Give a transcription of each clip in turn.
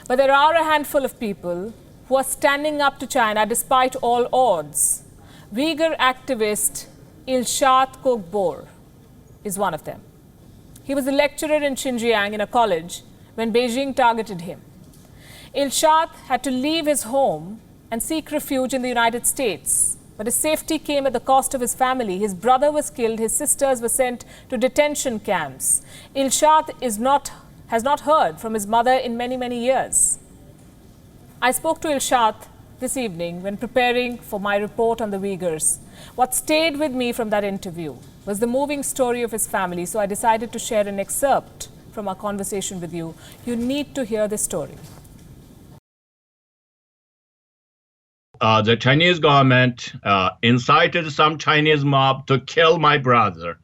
But there are a handful of people who are standing up to China despite all odds. Uyghur activist Ilshat Kokbore is one of them. He was a lecturer in Xinjiang in a college when Beijing targeted him. Ilshat had to leave his home and seek refuge in the United States. But his safety came at the cost of his family. His brother was killed. His sisters were sent to detention camps. Ilshat has not heard from his mother in many, many years. I spoke to Ilshat this evening when preparing for my report on the Uyghurs. What stayed with me from that interview was the moving story of his family, so I decided to share an excerpt from our conversation with you. You need to hear this story. The Chinese government incited some Chinese mob to kill my brother.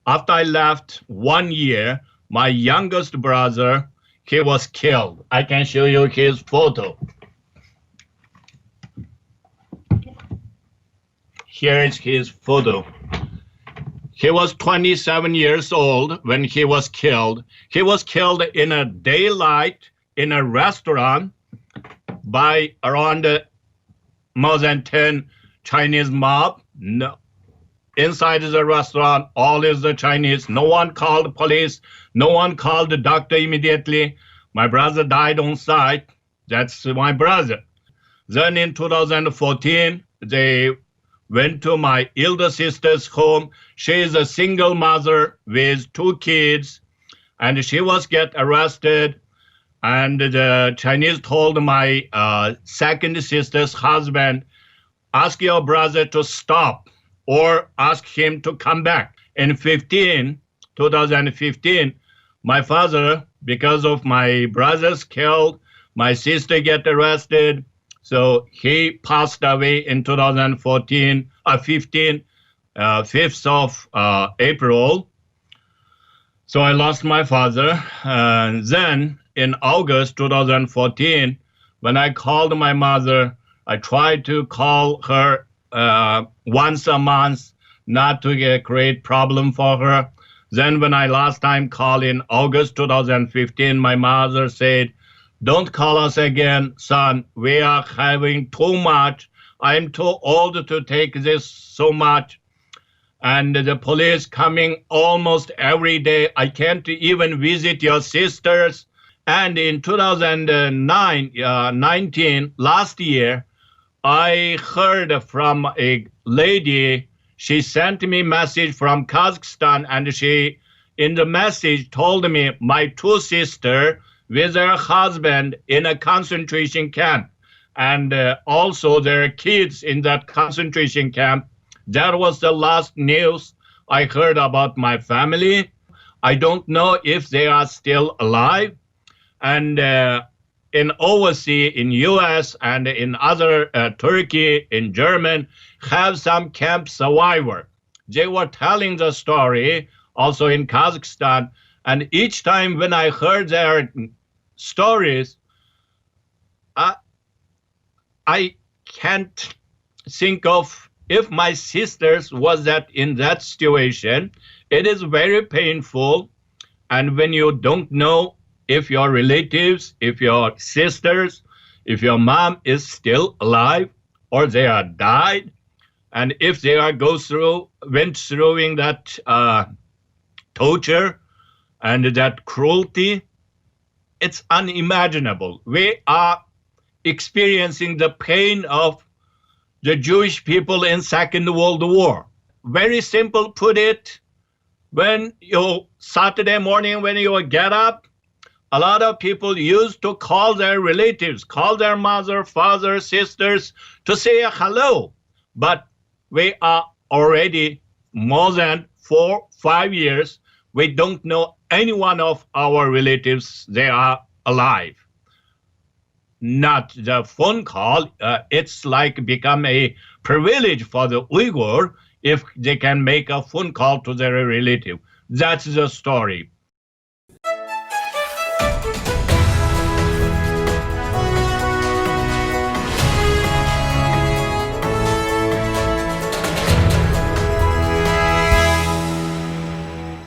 After I left 1 year, my youngest brother, he was killed. I can show you his photo. Here is his photo. He was 27 years old when he was killed. He was killed in a daylight in a restaurant by around more than 10 Chinese mob. No. Inside the restaurant, all is the Chinese. No one called police. No one called the doctor immediately. My brother died on site. That's my brother. Then in 2014, they went to my elder sister's home. She is a single mother with 2 kids, and she was get arrested. And the Chinese told my second sister's husband, ask your brother to stop or ask him to come back. In 2015, my father, because of my brother's killed, my sister get arrested. So he passed away in 2015, 5th of April. So I lost my father. Then in August 2014, when I called my mother, I tried to call her once a month, not to create problem for her. Then when I last time called in August 2015, my mother said, don't call us again, son. We are having too much. I'm too old to take this so much. And the police coming almost every day. I can't even visit your sisters. And in 2019, last year, I heard from a lady. She sent me a message from Kazakhstan, and she, in the message, told me my 2 sisters with their husband in a concentration camp, and also their kids in that concentration camp. That was the last news I heard about my family. I don't know if they are still alive. And in overseas, in US and in other Turkey, in German, have some camp survivor. They were telling the story also in Kazakhstan. And each time when I heard their stories, I can't think of if my sisters was in that situation. It is very painful. And when you don't know if your relatives, if your sisters, if your mom is still alive or they are died, and if they are went through that torture and that cruelty, it's unimaginable. We are experiencing the pain of the Jewish people in Second World War. Very simple put it, when you Saturday morning when you get up, a lot of people used to call their relatives, call their mother, father, sisters to say hello. But we are already more than 4-5 years. We don't know any one of our relatives, they are alive. Not the phone call. It's like become a privilege for the Uyghur if they can make a phone call to their relative. That's the story.